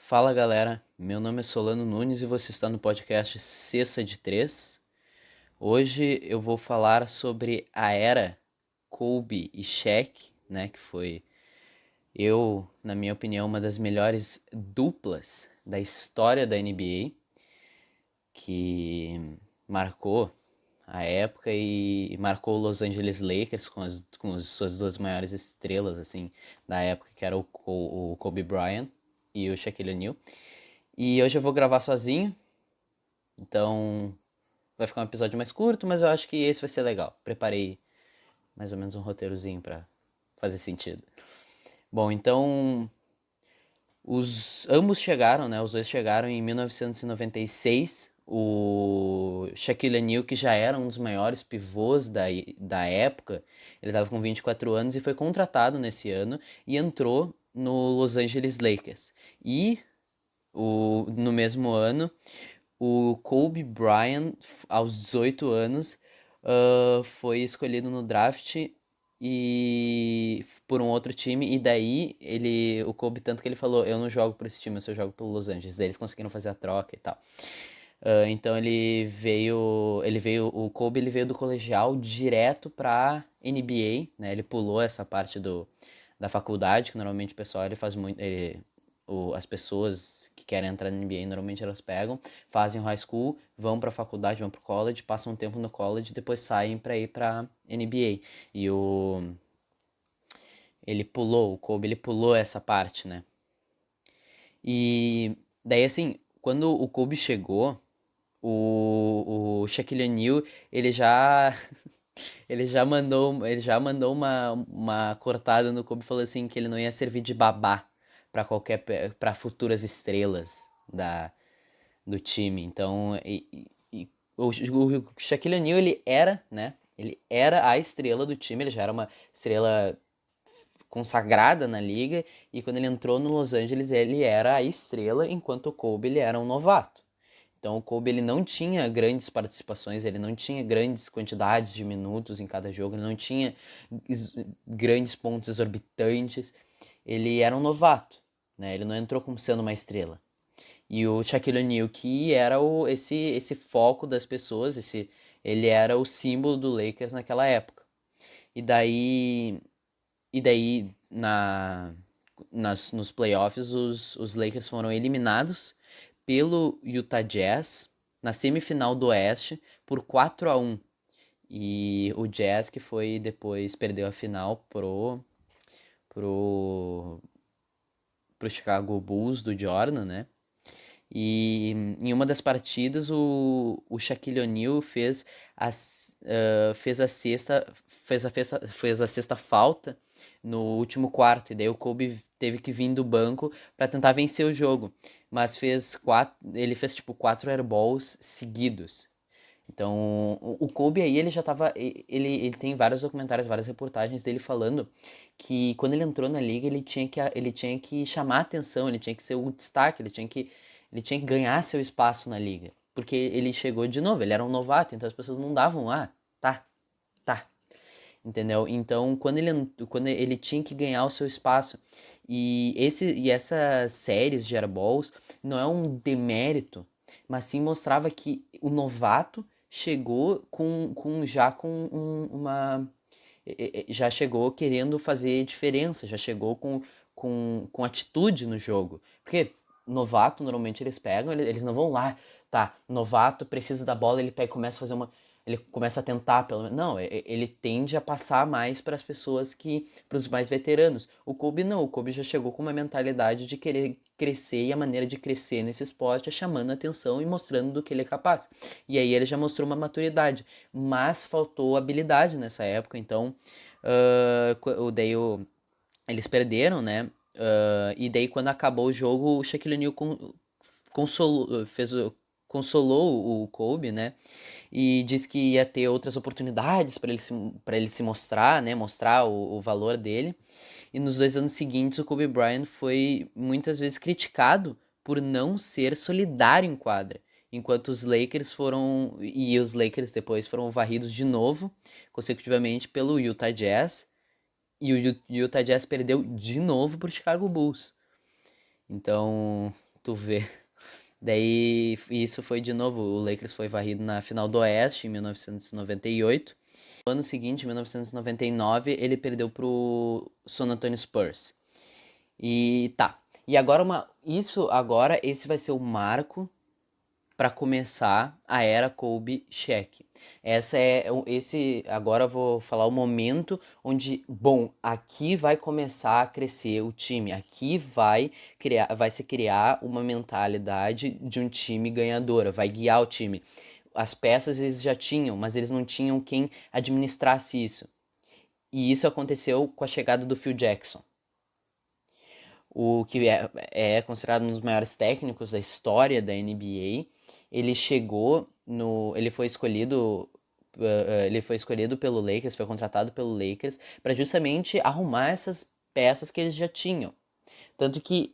Fala galera, meu nome é Solano Nunes e você está no podcast Cessa de Três. Hoje eu vou falar sobre a era Kobe e Shaq, né, que foi, na minha opinião, uma das melhores duplas da história da NBA, que marcou a época e marcou o Los Angeles Lakers com as suas duas maiores estrelas assim da época, que era o Kobe Bryant e o Shaquille O'Neal. E hoje eu vou gravar sozinho, então vai ficar um episódio mais curto, mas eu acho que esse vai ser legal. Preparei mais ou menos um roteirozinho pra fazer sentido. Bom, então os ambos chegaram, né? Os dois chegaram em 1996. O Shaquille O'Neal, que já era um dos maiores pivôs da época, ele estava com 24 anos e foi contratado nesse ano e entrou no Los Angeles Lakers. E no mesmo ano, o Kobe Bryant, aos 18 anos, foi escolhido no draft e por um outro time, e daí o Kobe, tanto que ele falou, eu não jogo por esse time, eu só jogo pelo Los Angeles. Daí eles conseguiram fazer a troca e tal. Então o Kobe ele veio do colegial direto pra NBA, né? Ele pulou essa parte da faculdade, que normalmente o pessoal ele faz muito, as pessoas que querem entrar na NBA, normalmente elas pegam, fazem high school, vão pra faculdade, vão pro college, passam um tempo no college e depois saem pra ir pra NBA. E o Kobe, ele pulou essa parte, né? E daí, assim, quando o Kobe chegou, o Shaquille O'Neal, ele já ele já mandou uma cortada no Kobe, falou assim que ele não ia servir de babá para futuras estrelas do time. Então, o Shaquille O'Neal, ele era, né? Ele era a estrela do time, ele já era uma estrela consagrada na liga, e quando ele entrou no Los Angeles, ele era a estrela, enquanto o Kobe ele era um novato. Então o Kobe ele não tinha grandes participações, ele não tinha grandes quantidades de minutos em cada jogo, ele não tinha grandes pontos exorbitantes. Ele era um novato, né? Ele não entrou como sendo uma estrela. E o Shaquille O'Neal, que era esse foco das pessoas, ele era o símbolo do Lakers naquela época. E daí, nos playoffs, os Lakers foram eliminados pelo Utah Jazz na semifinal do Oeste por 4-1. E o Jazz, que foi depois, perdeu a final pro, pro Chicago Bulls do Jordan, né? E em uma das partidas o Shaquille O'Neal fez a sexta falta no último quarto, e daí o Kobe teve que vir do banco para tentar vencer o jogo, mas ele fez tipo quatro airballs seguidos. Então, o Kobe aí, ele já tava. Ele tem vários documentários, várias reportagens dele falando que quando ele entrou na liga, ele tinha que chamar a atenção, ele tinha que ser o destaque, ele tinha que ganhar seu espaço na liga. Porque ele chegou de novo, ele era um novato, então as pessoas não davam, tá, tá. Entendeu? Então, quando ele tinha que ganhar o seu espaço. E essas séries de airballs não é um demérito, mas sim mostrava que o novato chegou já chegou querendo fazer diferença, já chegou com atitude no jogo. Porque novato, normalmente eles pegam, eles não vão lá, tá, novato precisa da bola, ele pega e começa a fazer uma. Ele começa a tentar, pelo menos. Não, ele tende a passar mais para as pessoas para os mais veteranos. O Kobe não, o Kobe já chegou com uma mentalidade de querer crescer, e a maneira de crescer nesse esporte é chamando a atenção e mostrando do que ele é capaz. E aí ele já mostrou uma maturidade, mas faltou habilidade nessa época, então daí eles perderam, né? E daí quando acabou o jogo, o Shaquille O'Neal consolou, consolou o Kobe, né? E disse que ia ter outras oportunidades para ele se mostrar, né? Mostrar o valor dele. E nos 2 anos seguintes, o Kobe Bryant foi muitas vezes criticado por não ser solidário em quadra. Enquanto os Lakers depois foram varridos de novo, consecutivamente, pelo Utah Jazz. E o Utah Jazz perdeu de novo pro Chicago Bulls. Então, tu vê. Daí isso foi de novo, o Lakers foi varrido na final do Oeste em 1998. No ano seguinte, em 1999, ele perdeu pro San Antonio Spurs. E tá. E agora esse vai ser o marco para começar a era Kobe Shaq. Agora eu vou falar o momento onde, bom, aqui vai começar a crescer o time, aqui vai se criar uma mentalidade de um time ganhadora, vai guiar o time. As peças eles já tinham, mas eles não tinham quem administrasse isso. E isso aconteceu com a chegada do Phil Jackson, o que é considerado um dos maiores técnicos da história da NBA. Ele foi escolhido pelo Lakers, foi contratado pelo Lakers para justamente arrumar essas peças que eles já tinham. Tanto que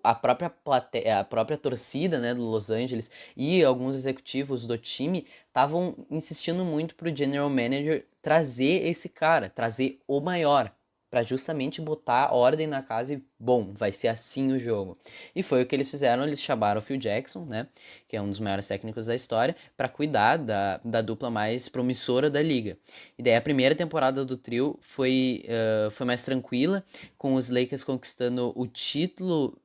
a própria torcida, né, do Los Angeles e alguns executivos do time estavam insistindo muito pro general manager trazer esse cara, trazer o maior, para justamente botar ordem na casa e, bom, vai ser assim o jogo. E foi o que eles fizeram, eles chamaram o Phil Jackson, né, que é um dos maiores técnicos da história, para cuidar da dupla mais promissora da liga. E daí a primeira temporada do trio foi mais tranquila, com os Lakers conquistando o título,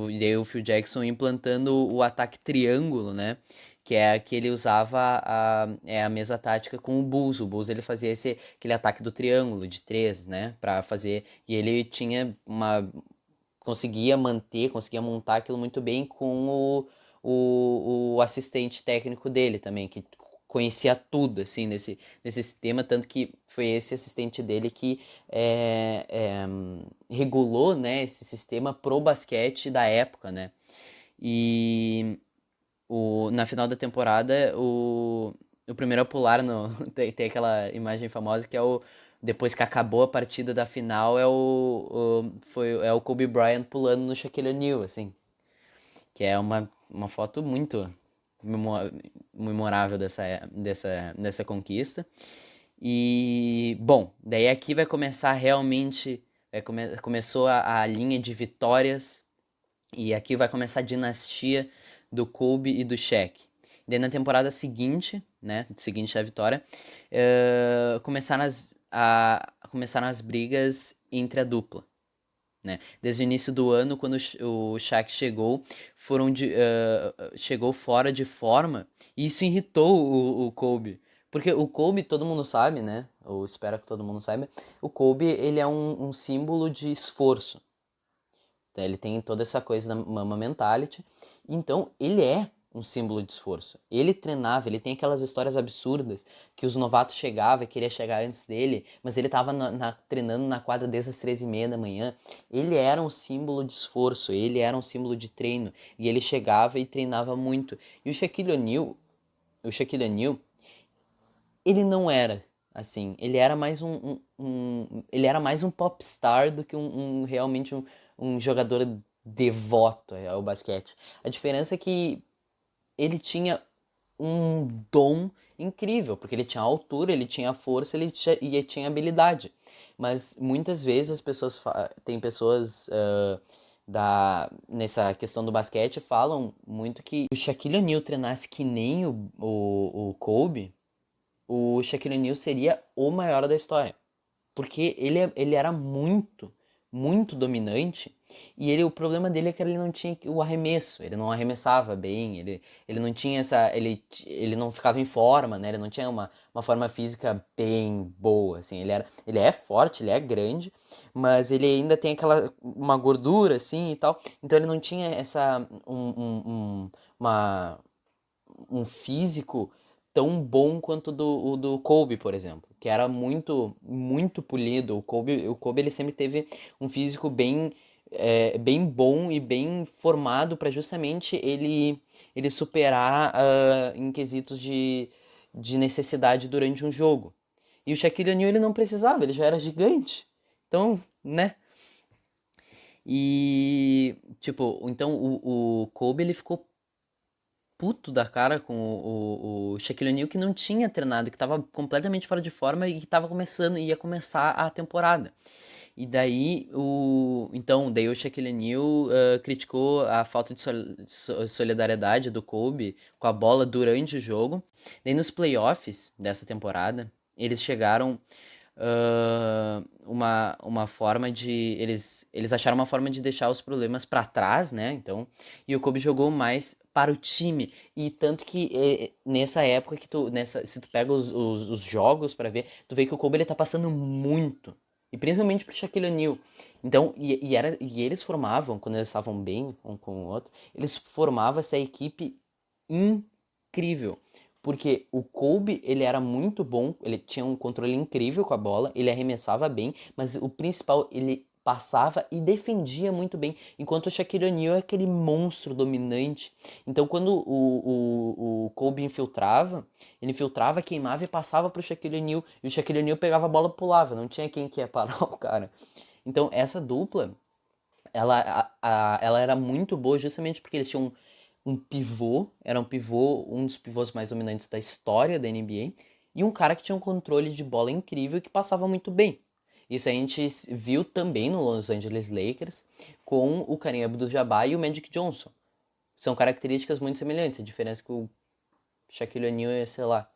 e daí o Phil Jackson implantando o ataque triângulo, né? Que é que ele usava a mesma tática com o Bulls. O Bulls ele fazia aquele ataque do triângulo de 3, né? Pra fazer. E ele conseguia montar aquilo muito bem com o assistente técnico dele também, que conhecia tudo, assim, nesse sistema, tanto que foi esse assistente dele que regulou, né, esse sistema pro basquete da época, né, e na final da temporada, o primeiro a pular tem aquela imagem famosa que é depois que acabou a partida da final, é o Kobe Bryant pulando no Shaquille O'Neal, assim, que é uma foto muito memorável dessa conquista. E, bom, daí aqui vai começar realmente, começou a linha de vitórias, e aqui vai começar a dinastia do Kobe e do Shaq. Daí na temporada seguinte, né, seguinte à vitória, começaram as brigas entre a dupla. Né? Desde o início do ano, quando o Shaq chegou, chegou fora de forma, e isso irritou o Kobe. Porque o Kobe, todo mundo sabe, né? Ou espero que todo mundo saiba, o Kobe, ele é um símbolo de esforço. Então, ele tem toda essa coisa da Mamba Mentality. Então, ele é um símbolo de esforço. Ele treinava, ele tem aquelas histórias absurdas que os novatos chegavam e queria chegar antes dele, mas ele estava treinando na quadra desde as 13h30 da manhã. Ele era um símbolo de esforço, ele era um símbolo de treino. E ele chegava e treinava muito. E o Shaquille O'Neal, ele não era assim. Ele era mais ele era mais um popstar do que realmente um jogador devoto ao basquete. A diferença é que ele tinha um dom incrível, porque ele tinha altura, ele tinha força, e tinha habilidade. Mas muitas vezes tem pessoas nessa questão do basquete falam muito que o Shaquille O'Neal treinasse que nem o Kobe, o Shaquille O'Neal seria o maior da história. Porque ele era muito, muito dominante. E o problema dele é que ele não tinha o arremesso. Ele não arremessava bem. Ele não tinha ele não ficava em forma, né? Ele não tinha uma forma física bem boa, assim. Ele é forte, ele é grande. Mas ele ainda tem uma gordura, assim, e tal. Então ele não tinha um físico tão bom quanto o do Kobe, por exemplo, que era muito, muito polido. O Kobe ele sempre teve um físico bem bom e bem formado para justamente ele superar em quesitos de necessidade durante um jogo. E o Shaquille O'Neal ele não precisava, ele já era gigante. Então, né? E, tipo, então o Kobe ele ficou puto da cara com o Shaquille O'Neal, que não tinha treinado, que estava completamente fora de forma e que ia começar a temporada. E daí daí o Shaquille O'Neal criticou a falta de solidariedade do Kobe com a bola durante o jogo. Daí nos playoffs dessa temporada, eles chegaram uma forma de eles acharam uma forma de deixar os problemas para trás, né? Então, e o Kobe jogou mais para o time, e tanto que nessa época que se tu pega os jogos para ver, tu vê que o Kobe ele tá passando muito, e principalmente pro Shaquille O'Neal. Então, e eles formavam, quando eles estavam bem um com o outro, eles formavam essa equipe incrível. Porque o Kobe, ele era muito bom, ele tinha um controle incrível com a bola, ele arremessava bem, mas o principal, ele passava e defendia muito bem, enquanto o Shaquille O'Neal é aquele monstro dominante. Então, quando o Kobe ele infiltrava, queimava e passava pro Shaquille O'Neal, e o Shaquille O'Neal pegava a bola e pulava, não tinha quem que ia parar o cara. Então, essa dupla, ela era muito boa justamente porque eles tinham um pivô, era um dos pivôs mais dominantes da história da NBA, e um cara que tinha um controle de bola incrível e que passava muito bem. Isso a gente viu também no Los Angeles Lakers com o Kareem Abdul-Jabbar e o Magic Johnson. São características muito semelhantes, a diferença é que o Shaquille O'Neal é, sei lá,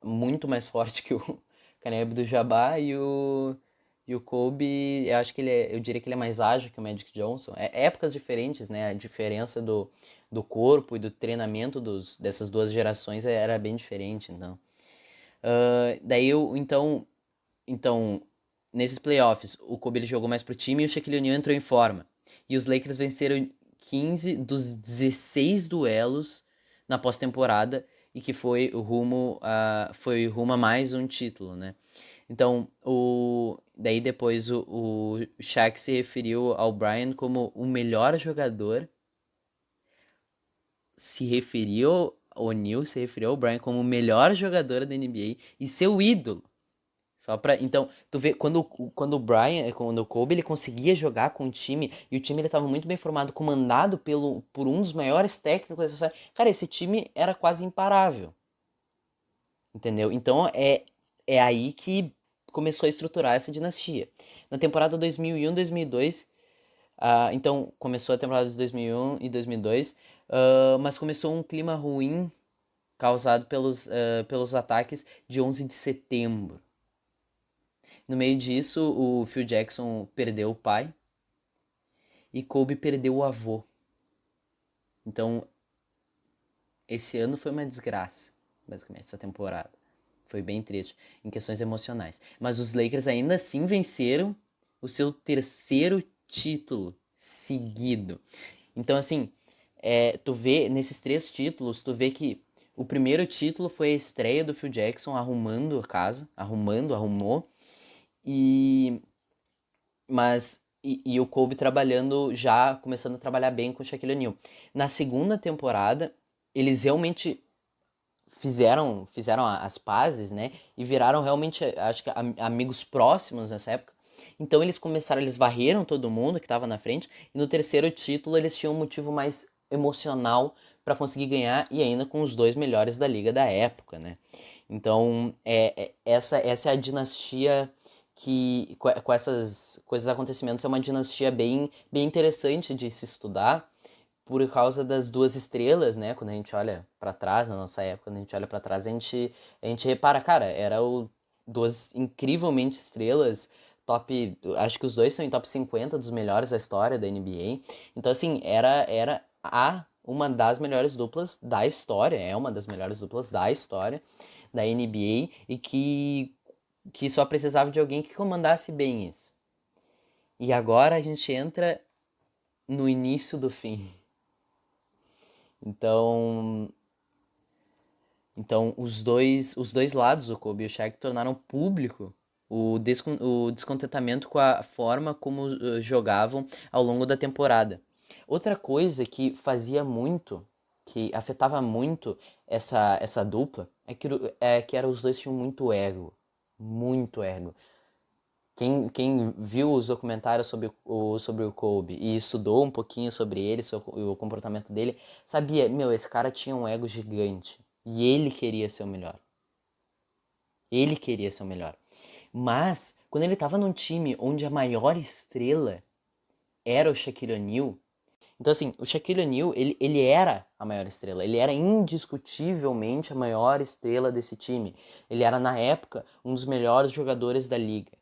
muito mais forte que o Kareem Abdul-Jabbar, e o Kobe, eu acho que eu diria que ele é mais ágil que o Magic Johnson. É épocas diferentes, né? A diferença do corpo e do treinamento dessas duas gerações era bem diferente, então. Daí então, nesses playoffs, o Kobe ele jogou mais pro time e o Shaquille O'Neal entrou em forma. E os Lakers venceram 15 dos 16 duelos na pós-temporada, e que foi rumo a mais um título, né? Então, daí depois o Shaq se referiu ao Brian como o melhor jogador, se referiu ao Brian como o melhor jogador da NBA e seu ídolo. Então, tu vê, quando o Kobe, ele conseguia jogar com o time, e o time ele tava muito bem formado, comandado por um dos maiores técnicos da história. Cara, esse time era quase imparável. Entendeu? Então, é aí que começou a estruturar essa dinastia. Na temporada 2001-2002, então começou a temporada de 2001 e 2002, mas começou um clima ruim causado pelos ataques de 11 de setembro. No meio disso, o Phil Jackson perdeu o pai e Kobe perdeu o avô. Então, esse ano foi uma desgraça, basicamente, essa temporada. Foi bem triste, em questões emocionais. Mas os Lakers ainda assim venceram o seu terceiro título seguido. Então, assim, tu vê, nesses 3 títulos, tu vê que o primeiro título foi a estreia do Phil Jackson arrumando a casa, arrumou, e o Kobe trabalhando, já começando a trabalhar bem com o Shaquille O'Neal. Na segunda temporada, eles realmente fizeram as pazes, né? E viraram realmente, acho que amigos próximos nessa época. Então eles varreram todo mundo que estava na frente, e no terceiro título eles tinham um motivo mais emocional para conseguir ganhar, e ainda com os 2 melhores da liga da época, né? Então, essa é a dinastia que, com esses acontecimentos, é uma dinastia bem, bem interessante de se estudar, por causa das 2 estrelas, né? Quando a gente olha para trás, na nossa época, quando a gente olha para trás, a gente repara, cara, duas incrivelmente estrelas, acho que os dois são em top 50 dos melhores da história da NBA. Então, assim, era uma das melhores duplas da história, é uma das melhores duplas da história da NBA, e que só precisava de alguém que comandasse bem isso. E agora a gente entra no início do fim. Então, os dois lados, o Kobe e o Shaq, tornaram público o descontentamento com a forma como jogavam ao longo da temporada. Outra coisa que afetava muito essa dupla, é que os dois tinham muito ego. Muito ego. Quem viu os documentários sobre o Kobe e estudou um pouquinho sobre ele, sobre o comportamento dele, sabia, meu, esse cara tinha um ego gigante. E ele queria ser o melhor. Ele queria ser o melhor. Mas, quando ele tava num time onde a maior estrela era o Shaquille O'Neal. Então, assim, o Shaquille O'Neal, ele era a maior estrela. Ele era indiscutivelmente a maior estrela desse time. Ele era, na época, um dos melhores jogadores da liga.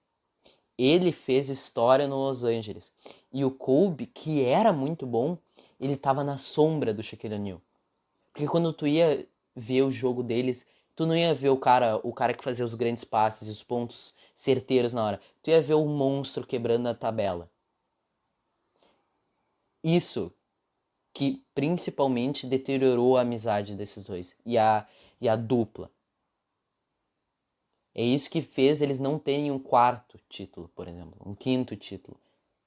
Ele fez história no Los Angeles. E o Kobe, que era muito bom, ele tava na sombra do Shaquille O'Neal. Porque quando tu ia ver o jogo deles, tu não ia ver o cara que fazia os grandes passes e os pontos certeiros na hora. Tu ia ver o monstro quebrando a tabela. Isso que principalmente deteriorou a amizade desses dois e a dupla. É isso que fez eles não terem um quarto título, por exemplo, um quinto título.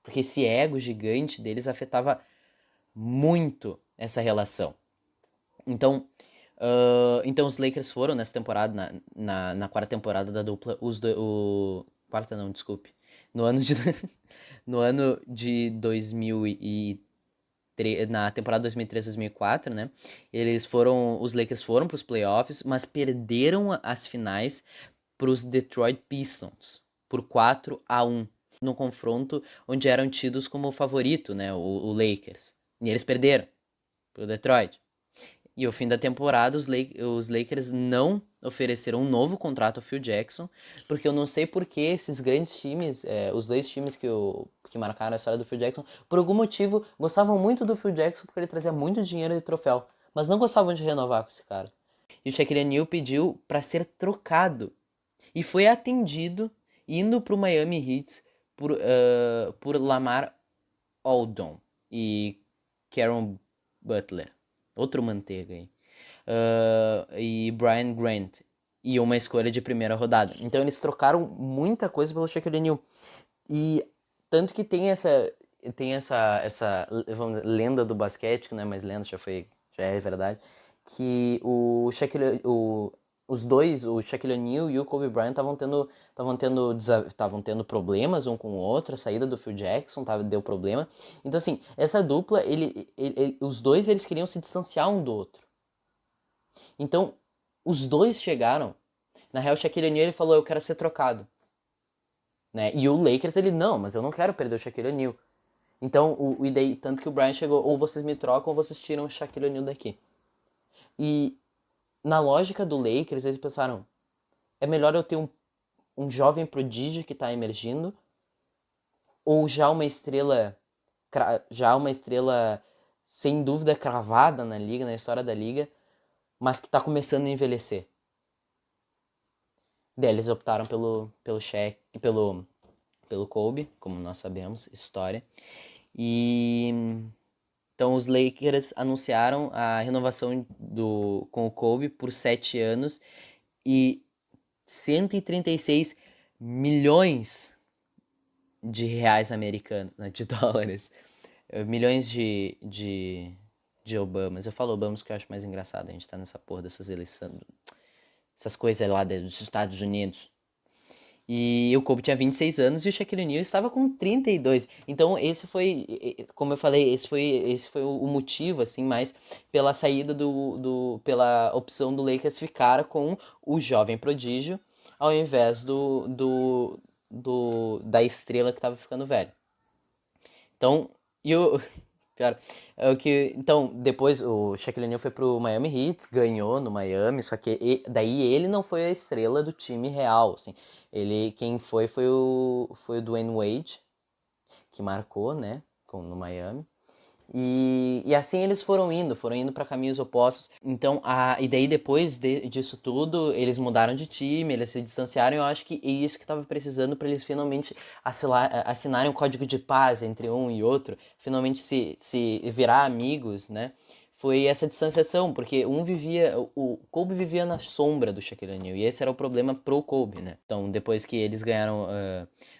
Porque esse ego gigante deles afetava muito essa relação. Então, então os Lakers foram nessa temporada, na quarta temporada da dupla, quarta não, desculpe. No ano de, no ano de 2003, na temporada 2003-2004, né? Os Lakers foram para os playoffs, mas perderam as finais para os Detroit Pistons por 4-1 no confronto onde eram tidos como favorito, né? O Lakers. E eles perderam para o Detroit. E ao fim da temporada, os Lakers não ofereceram um novo contrato ao Phil Jackson, porque eu não sei por que esses grandes times, os dois times que marcaram a história do Phil Jackson, por algum motivo gostavam muito do Phil Jackson porque ele trazia muito dinheiro de troféu, mas não gostavam de renovar com esse cara. E o Shaquille O'Neal pediu para ser trocado e foi atendido indo para o Miami Heat por Lamar Odom e Caron Butler. Outro manteiga aí. E Brian Grant. E uma escolha de primeira rodada. Então eles trocaram muita coisa pelo Shaquille O'Neal. E tanto que tem essa vamos dizer, lenda do basquete, que não é mais lenda, já é verdade, que os dois, o Shaquille O'Neal e o Kobe Bryant, estavam tendo problemas um com o outro, a saída do Phil Jackson deu problema. Então, assim, essa dupla, os dois eles queriam se distanciar um do outro. Então, os dois chegaram. Na real, o Shaquille O'Neal ele falou, eu quero ser trocado. Né? E o Lakers, ele, não, mas eu não quero perder o Shaquille O'Neal. Então, tanto que o Bryant chegou, ou vocês me trocam, ou vocês tiram o Shaquille O'Neal daqui. E na lógica do Lakers, eles pensaram, é melhor eu ter um jovem prodígio que está emergindo, ou já uma estrela sem dúvida cravada na liga, na história da liga, mas que está começando a envelhecer. Daí eles optaram pelo Shaq, pelo Kobe, como nós sabemos, história. E então os Lakers anunciaram a renovação com o Kobe por 7 anos e 136 milhões de reais americanos, né, de dólares. Milhões de Obamas. Eu falo Obamas porque eu acho mais engraçado. A gente tá nessa porra dessas eleições, essas coisas lá dos Estados Unidos. E o Kobe tinha 26 anos e o Shaquille O'Neal estava com 32. Então esse foi, como eu falei, esse foi o motivo, assim, mais pela saída pela opção do Lakers ficar com o jovem prodígio ao invés da estrela que estava ficando velho. Então, cara, então, depois o Shaquille O'Neal foi pro Miami Heat, ganhou no Miami, só que daí ele não foi a estrela do time real, assim. Quem foi o Dwayne Wade, que marcou, né, no Miami. E assim eles foram indo para caminhos opostos. Então, e daí depois disso tudo, eles mudaram de time, eles se distanciaram. Eu acho que é isso que estava precisando para eles finalmente assinarem um código de paz entre um e outro, finalmente se virar amigos, né? Foi essa distanciação, porque o Kobe vivia na sombra do Shaquille O'Neal, e esse era o problema pro Kobe, né? Então, depois que eles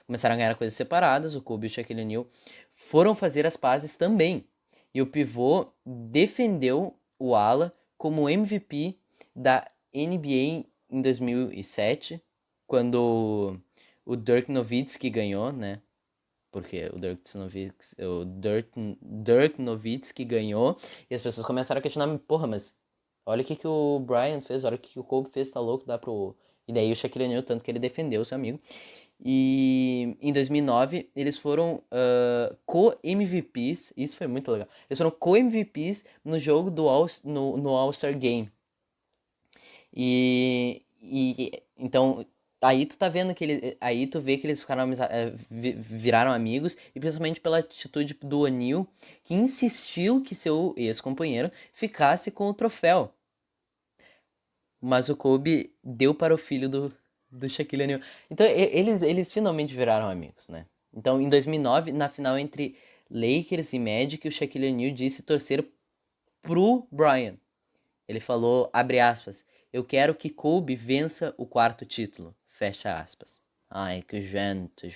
começaram a ganhar coisas separadas, o Kobe e o Shaquille O'Neal foram fazer as pazes também. E o pivô defendeu o ala como MVP da NBA em 2007, quando o Dirk Nowitzki ganhou, né? Porque o Dirk Nowitzki ganhou e as pessoas começaram a questionar, porra, mas olha o que o Brian fez, olha o que o Kobe fez, tá louco, dá pro... E daí o Shaquille O'Neal, tanto que ele defendeu o seu amigo. E em 2009 eles foram co-MVPs, isso foi muito legal. Eles foram co-MVPs no jogo no All-Star Game. E então aí tu tá vendo que aí tu vê que eles ficaram viraram amigos, e principalmente pela atitude do O'Neal, que insistiu que seu ex-companheiro ficasse com o troféu. Mas o Kobe deu para o filho do Shaquille O'Neal. Então eles finalmente viraram amigos, né? Então em 2009, na final entre Lakers e Magic, o Shaquille O'Neal disse torcer pro Bryant. Ele falou, abre aspas, eu quero que Kobe vença o quarto título, fecha aspas. Ai, que gente.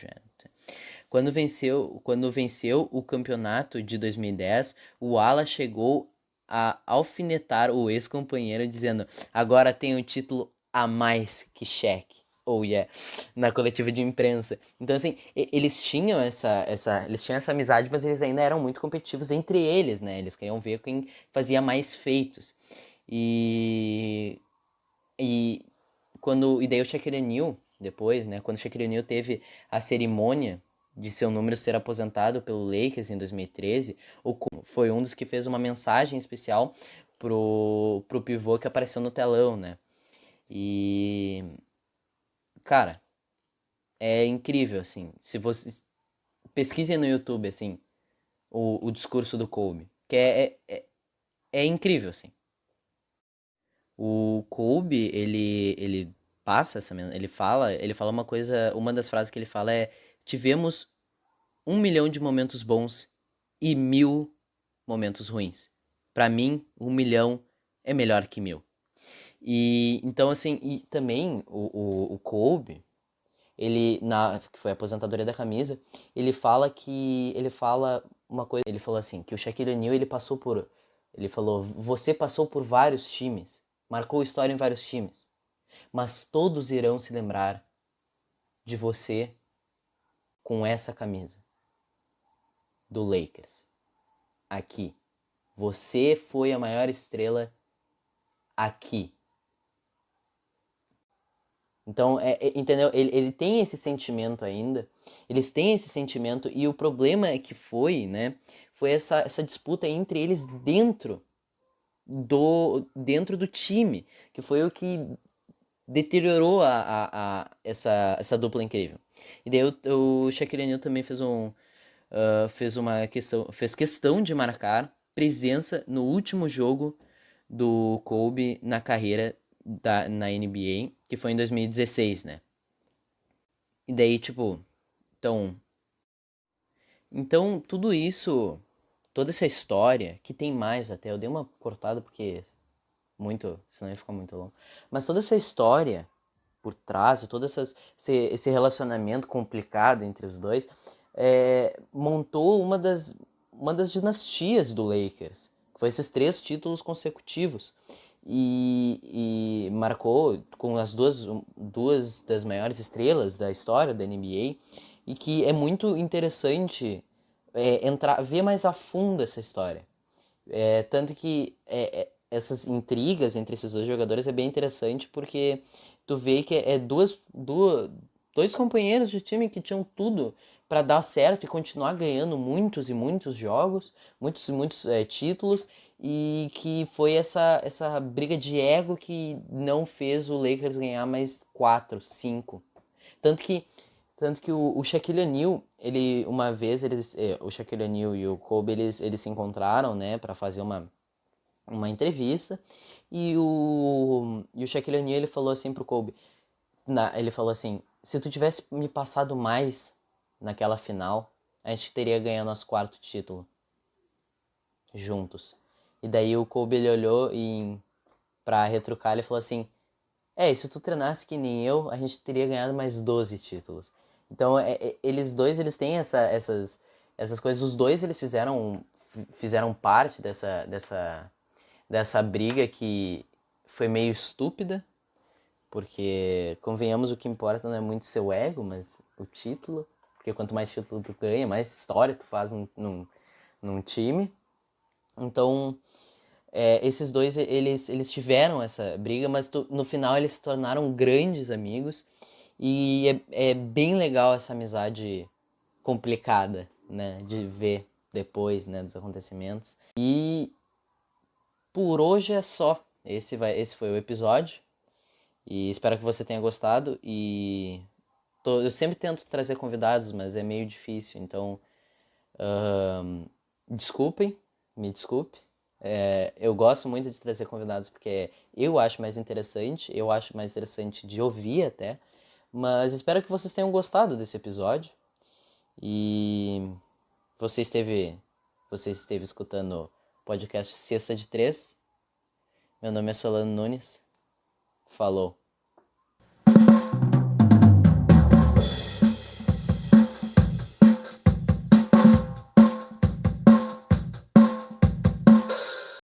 Quando venceu o campeonato de 2010, o Ala chegou a alfinetar o ex-companheiro dizendo, agora tem um título a mais que Shaq. Oh yeah, na coletiva de imprensa. Então assim, eles tinham essa amizade, mas eles ainda eram muito competitivos entre eles, né? Eles queriam ver quem fazia mais feitos. E, e e daí o Shaquille O'Neal, depois, né, quando o Shaquille O'Neal teve a cerimônia de seu número ser aposentado pelo Lakers em 2013, foi um dos que fez uma mensagem especial pro pivô que apareceu no telão, né? E, cara, é incrível, assim, se você pesquisem no YouTube, assim, o discurso do Kobe, que é incrível, assim. O Kobe, ele passa ele fala uma das frases que ele fala é: tivemos 1 milhão de momentos bons e 1.000 momentos ruins. Pra mim, 1 milhão é melhor que 1.000. E então assim, e também o Kobe, que foi a aposentadoria da camisa, ele fala uma coisa, ele falou assim, que o Shaquille O'Neal ele falou, você passou por vários times, marcou história em vários times, mas todos irão se lembrar de você com essa camisa do Lakers. Aqui. Você foi a maior estrela aqui. Então, entendeu? Ele tem esse sentimento ainda. Eles têm esse sentimento, e o problema é que né? Foi essa disputa entre eles dentro do time, que foi o que deteriorou essa dupla incrível. E daí o Shaquille O'Neal também fez questão de marcar presença no último jogo do Kobe na carreira na NBA, que foi em 2016, né? E daí, tipo, então tudo isso, toda essa história, que tem mais até, eu dei uma cortada porque senão ia ficar muito longo. Mas toda essa história por trás, todo esse relacionamento complicado entre os dois, montou uma das dinastias do Lakers. Foi esses 3 títulos consecutivos. E marcou com as duas das maiores estrelas da história da NBA. E que é muito interessante ver mais a fundo essa história. Tanto que essas intrigas entre esses dois jogadores é bem interessante, porque tu vê que dois companheiros de time que tinham tudo para dar certo e continuar ganhando muitos e muitos jogos, muitos e muitos títulos, e que foi essa briga de ego que não fez o Lakers ganhar mais 4, 5. Tanto que, tanto que o Shaquille O'Neal, uma vez, o Shaquille O'Neal e o Kobe, eles se encontraram, né, para fazer uma entrevista, e o Shaquille O'Neal, ele falou assim pro Kobe, ele falou assim, se tu tivesse me passado mais naquela final, a gente teria ganhado nosso quarto título juntos. E daí o Kobe, ele olhou pra retrucar, ele falou assim, e se tu treinasse que nem eu, a gente teria ganhado mais 12 títulos. Então, eles têm essas coisas. Os dois, eles fizeram parte dessa briga que foi meio estúpida, porque, convenhamos, o que importa não é muito seu ego, mas o título. Porque quanto mais título tu ganha, mais história tu faz num time. Então, esses dois, eles tiveram essa briga, mas no final eles se tornaram grandes amigos. E é bem legal essa amizade complicada, né? De ver depois, né, dos acontecimentos. E por hoje é só. Esse foi o episódio. E espero que você tenha gostado. E eu sempre tento trazer convidados, mas é meio difícil. Então, desculpem, me desculpe. Eu gosto muito de trazer convidados porque eu acho mais interessante, eu acho mais interessante de ouvir até. Mas espero que vocês tenham gostado desse episódio. E você esteve, você esteve escutando o podcast Sexta de Três. Meu nome é Solano Nunes. Falou.